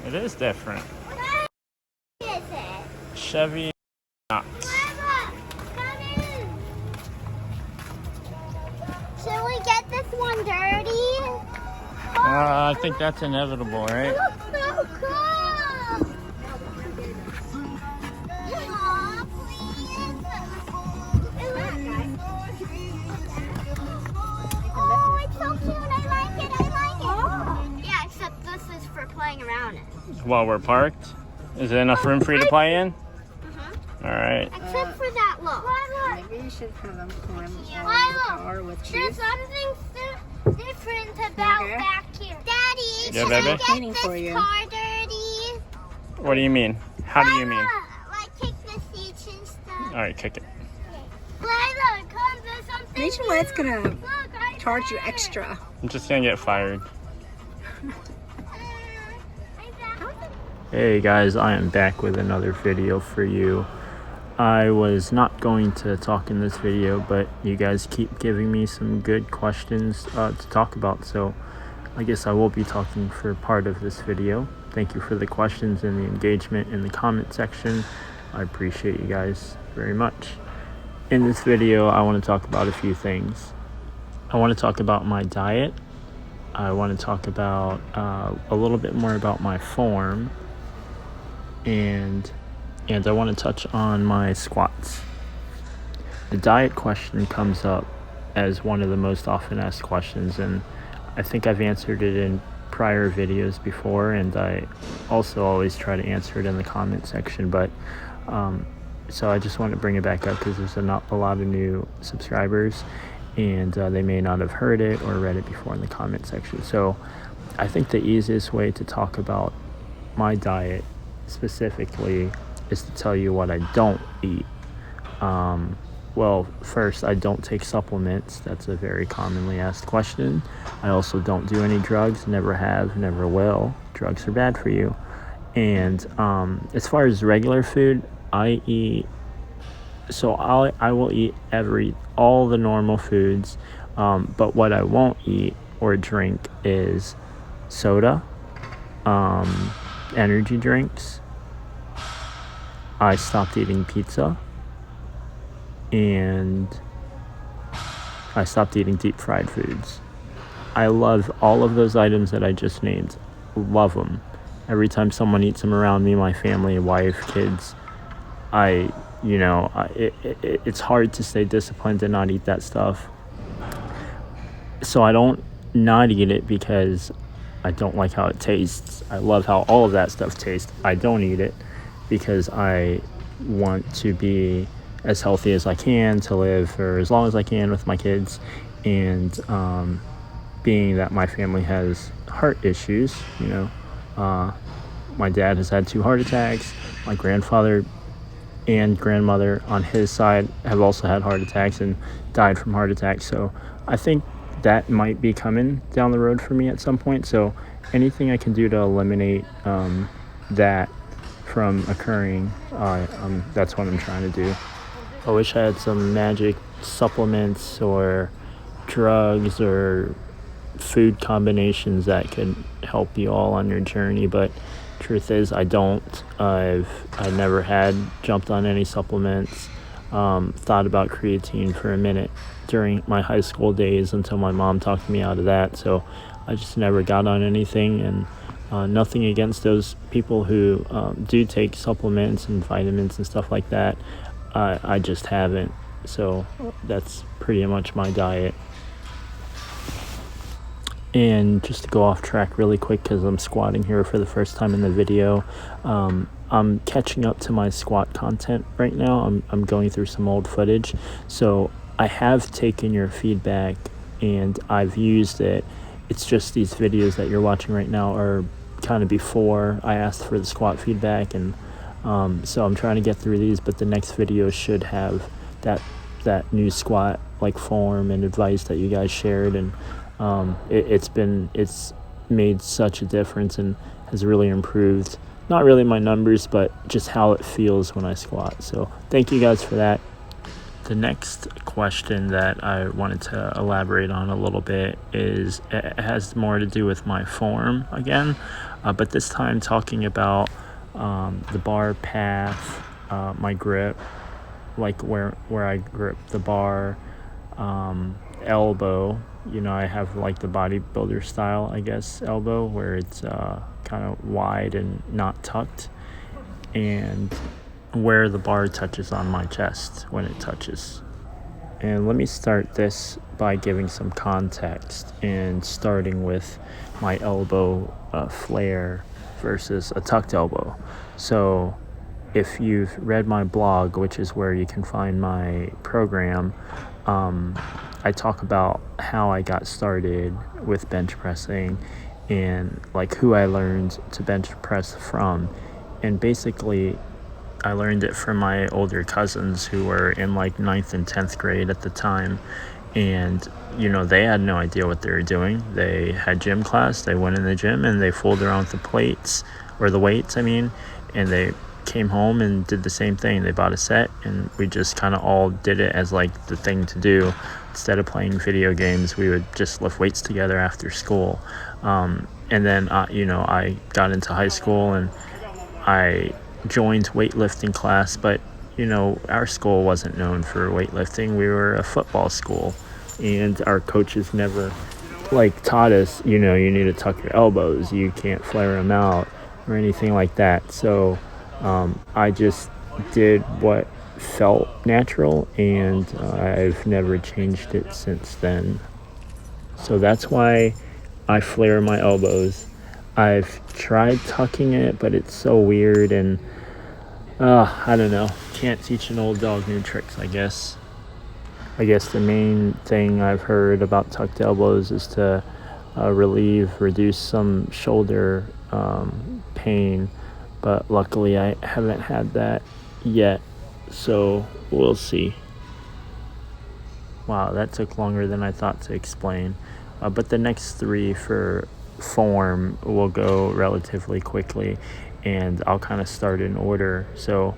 It is different. What is it? Chevy Knox. Come in. Should we get this one dirty? I think that's inevitable, right? It looks so cool. Aw, please. Oh, it's so cute. I like it. Yeah, except this is for playing around in. While we're parked? Is there enough room for you to play in? Uh-huh. All right. Except for that look. Maybe you should have them come in the car with There's cheese. something different about Okay. back here. Daddy, Yeah, should baby? I get Cleaning this for you. car dirty? What do you mean? How do you mean? Like kick the seats and stuff. All right, kick it. Lila, come, there's something Rachel, that's gonna Look, right charge you there. extra. I'm just gonna get fired. Right there. Hey guys, I am back with another video for you. I was not going to talk in this video, but you guys keep giving me some good questions to talk about, so I guess I will be talking for part of this video. Thank you for the questions and the engagement in the comment section. I appreciate you guys very much. In this video, I want to talk about a few things. I want to talk about my diet. I want to talk about a little bit more about my form, and I want to touch on my squats. The diet question comes up as one of the most often asked questions, and I think I've answered it in prior videos before, and I also always try to answer it in the comment section, but so I just want to bring it back up because there's not a lot of new subscribers, and they may not have heard it or read it before in the comment section. So I think the easiest way to talk about my diet specifically is to tell you what I don't eat. Well, first, I don't take supplements. That's a very commonly asked question. I also don't do any drugs, never have, never will. Drugs are bad for you. And as far as regular food, I eat, so I will eat all the normal foods, but what I won't eat or drink is soda, energy drinks. I stopped eating pizza, and I stopped eating deep fried foods. I love all of those items that I just named. Love them. Every time someone eats them around me, my family, wife, kids, it's hard to stay disciplined to not eat that stuff. So I don't not eat it because I don't like how it tastes. I love how all of that stuff tastes. I don't eat it because I want to be as healthy as I can, to live for as long as I can with my kids, and being that my family has heart issues, my dad has had 2 heart attacks. My grandfather and grandmother on his side have also had heart attacks and died from heart attacks. So I think that might be coming down the road for me at some point. So anything I can do to eliminate that from occurring, that's what I'm trying to do. I wish I had some magic supplements or drugs or food combinations that could help you all on your journey, but truth is I don't. I never had jumped on any supplements. Thought about creatine for a minute during my high school days until my mom talked me out of that, so I just never got on anything. And nothing against those people who do take supplements and vitamins and stuff like that. I just haven't, so that's pretty much my diet. And just to go off track really quick, because I'm squatting here for the first time in the video, I'm catching up to my squat content right now. I'm going through some old footage, so I have taken your feedback and I've used it. It's just these videos that you're watching right now are kind of before I asked for the squat feedback, and so I'm trying to get through these, but the next video should have that new squat like form and advice that you guys shared, and it's made such a difference and has really improved, not really my numbers, but just how it feels when I squat. So thank you guys for that. The next question that I wanted to elaborate on a little bit is, it has more to do with my form again, but this time talking about the bar path, my grip, like where I grip the bar, elbow. I have like the bodybuilder style, I guess, elbow, where it's kind of wide and not tucked, and where the bar touches on my chest when it touches. And let me start this by giving some context and starting with my elbow flare versus a tucked elbow. So if you've read my blog, which is where you can find my program, I talk about how I got started with bench pressing and like who I learned to bench press from. And basically, I learned it from my older cousins who were in like 9th and 10th grade at the time. And, they had no idea what they were doing. They had gym class, they went in the gym and they fooled around with the plates, or the weights, and they came home and did the same thing. They bought a set and we just kind of all did it as like the thing to do. Instead of playing video games, we would just lift weights together after school. And then, I got into high school and I joined weightlifting class, but our school wasn't known for weightlifting. We were a football school, and our coaches never taught us, you need to tuck your elbows, you can't flare them out or anything like that. So I just did what felt natural, and I've never changed it since then. So that's why I flare my elbows. I've tried tucking it, but it's so weird, and I don't know. Can't teach an old dog new tricks, I guess. I guess the main thing I've heard about tucked elbows is to reduce some shoulder pain, but luckily I haven't had that yet, so we'll see. Wow, that took longer than I thought to explain. But the next three for form will go relatively quickly, and I'll kind of start in order. So,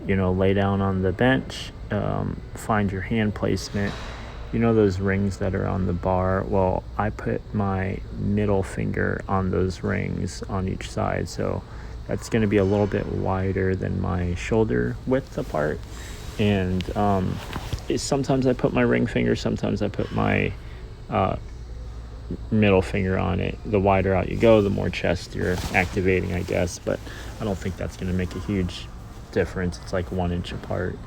lay down on the bench, find your hand placement. Those rings that are on the bar? Well, I put my middle finger on those rings on each side, so that's going to be a little bit wider than my shoulder width apart. And sometimes I put my ring finger, sometimes I put my middle finger on it. The wider out you go, the more chest you're activating, I guess, but I don't think that's going to make a huge difference. It's like 1 inch apart.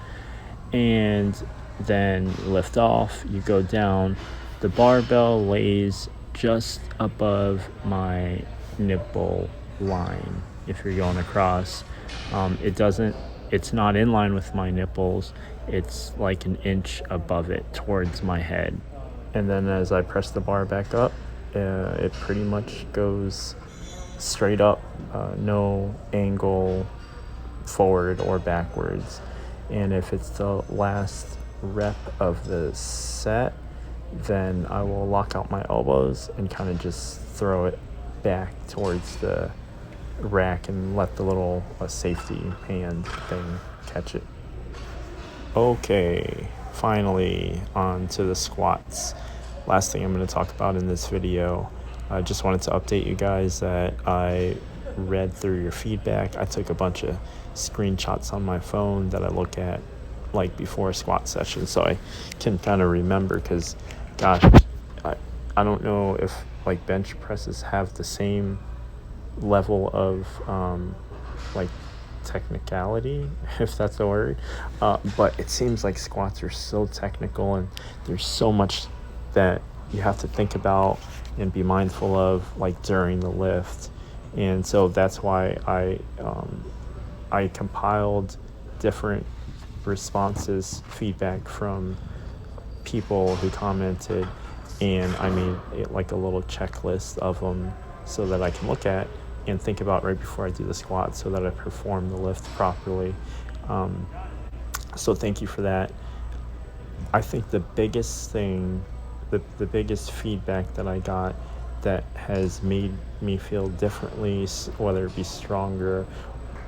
And then lift off, you go down. The barbell lays just above my nipple line if you're going across. It's not in line with my nipples, it's like 1 inch above it towards my head. And then as I press the bar back up, it pretty much goes straight up, no angle forward or backwards. And if it's the last rep of the set, then I will lock out my elbows and kind of just throw it back towards the rack and let the little safety hand thing catch it. Okay, finally on to the squats. Last thing I'm going to talk about in this video. I just wanted to update you guys that I read through your feedback. I took a bunch of screenshots on my phone that I look at before a squat session, so I can kind of remember, because gosh, I don't know if bench presses have the same level of technicality, if that's a word, but it seems like squats are so technical, and there's so much that you have to think about and be mindful of during the lift. And so that's why I compiled different responses, feedback from people who commented, and I made it a little checklist of them so that I can look at and think about right before I do the squat, so that I perform the lift properly. So thank you for that. I think the biggest thing, the biggest feedback that I got that has made me feel differently, whether it be stronger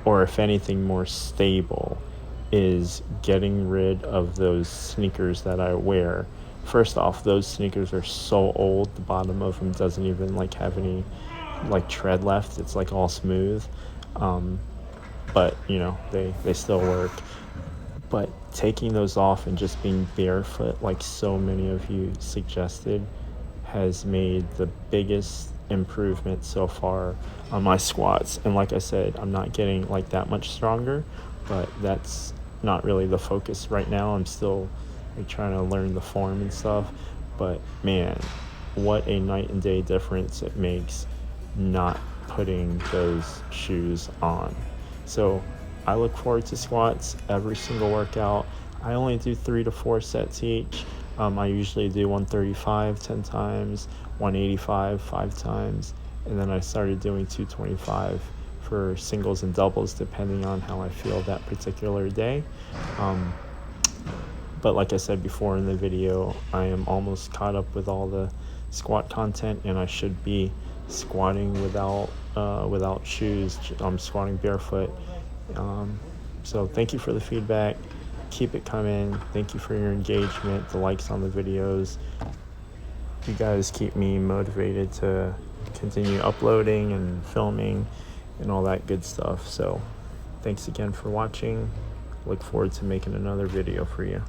or if anything more stable, is getting rid of those sneakers that I wear. First off, those sneakers are so old, the bottom of them doesn't even like have any like tread left. It's like all smooth. But you know, they still work. But taking those off and just being barefoot, like so many of you suggested, has made the biggest improvement so far on my squats. And like I said, I'm not getting like that much stronger, but that's not really the focus right now. I'm still like trying to learn the form and stuff. But man, what a night and day difference it makes not putting those shoes on. So I look forward to squats every single workout. I only do 3 to 4 sets each. I usually do 135 10 times, 185 5 times, and then I started doing 225 for singles and doubles depending on how I feel that particular day. But like I said before in the video, I am almost caught up with all the squat content, and I should be squatting without shoes. I'm squatting barefoot. So thank you for the feedback. Keep it coming. Thank you for your engagement, the likes on the videos. You guys keep me motivated to continue uploading and filming and all that good stuff. So thanks again for watching. Look forward to making another video for you.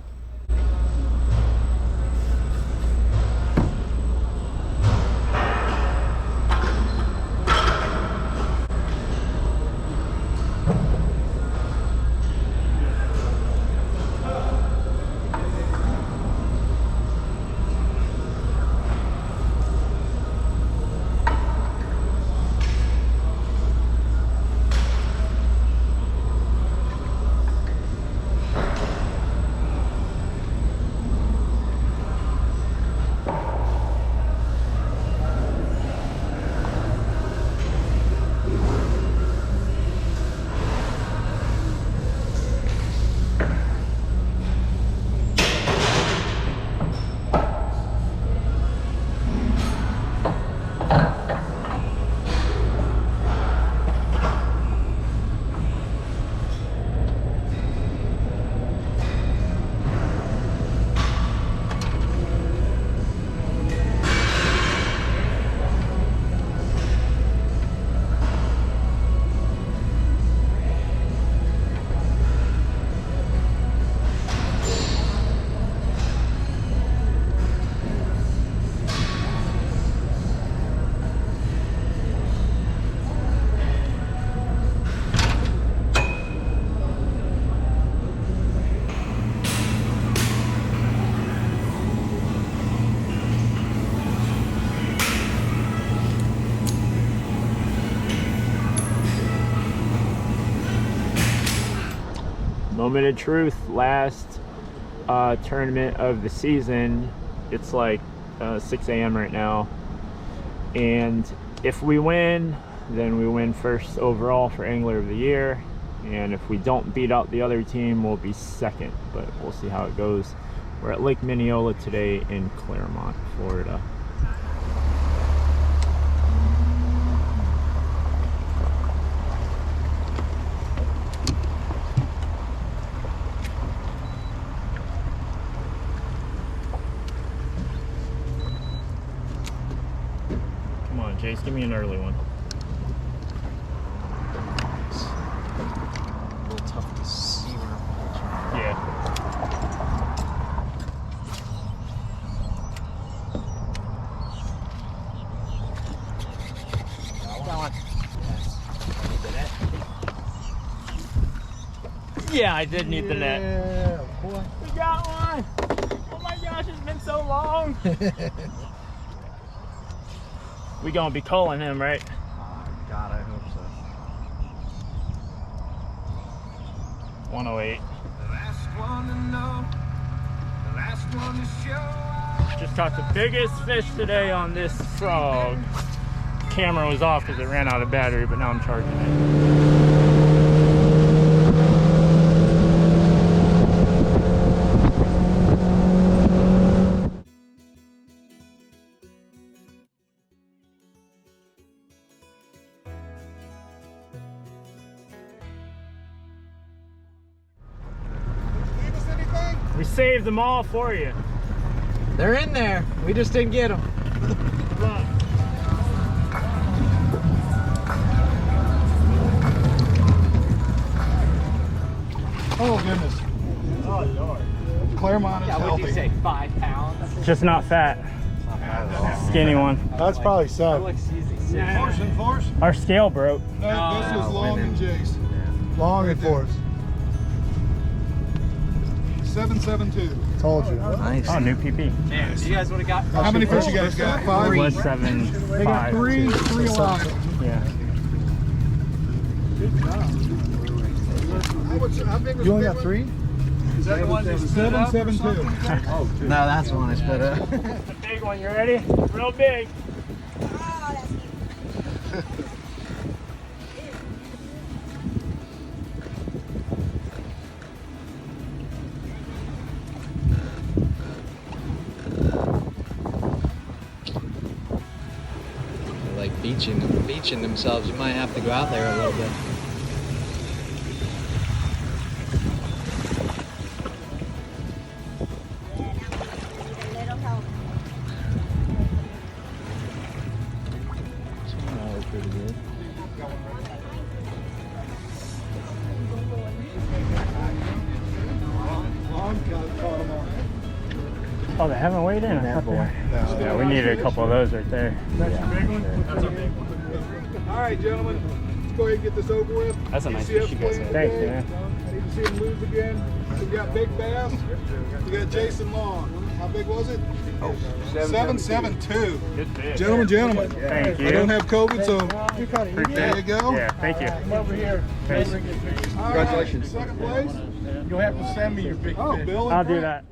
Moment of truth, last tournament of the season. It's like 6 a.m. right now, and if we win, then we win first overall for Angler of the Year, and if we don't beat out the other team, we'll be second, but we'll see how it goes. We're at Lake Mineola today in Claremont, Florida. Chase, give me an early one. A little tough to see where. Yeah. Yeah, I did need the net. Yeah, boy. We got one! Oh my gosh, it's been so long! We gonna be calling him, right? God, I hope so. 108. The last one to know, the last one to show. Just caught the biggest fish today on this frog. Camera was off because it ran out of battery, but now I'm charging it. We saved them all for you. They're in there. We just didn't get them. Look. Oh goodness. Oh Lord. Claremont is healthy. 5 pounds? Just not fat. Skinny one. That's probably 7. Force and force? Our scale broke. No, this was Long and Jace. Yeah. Long and Force. 772. Told you. Nice. Oh, new PP. Man, you guys would have got. How many fish you guys got? 5? It was 7, They got 5. 3 alive. Yeah. How big was you only got 3? Is that the one that stood up or 772. something? No, that's the one I spit up. It's a big one. You ready? Real big. They're like beaching themselves. You might have to go out there a little bit. Pretty good. Oh, they haven't weighed in. I thought they were. Yeah, we needed a couple of those right there. That's your big one? That's a big one. All right, gentlemen. Let's go ahead and get this over with. That's a nice fish you guys have. Thanks, man. I need to see him lose again. We got big bass. We got Jason Long. How big was it? 772. Good fish. Gentlemen. Thank you. I don't have COVID, so there you go. Yeah, thank you. Over here. Thanks. Congratulations. Second place. You'll have to send me your big Oh, fish. Bill. I'll do that.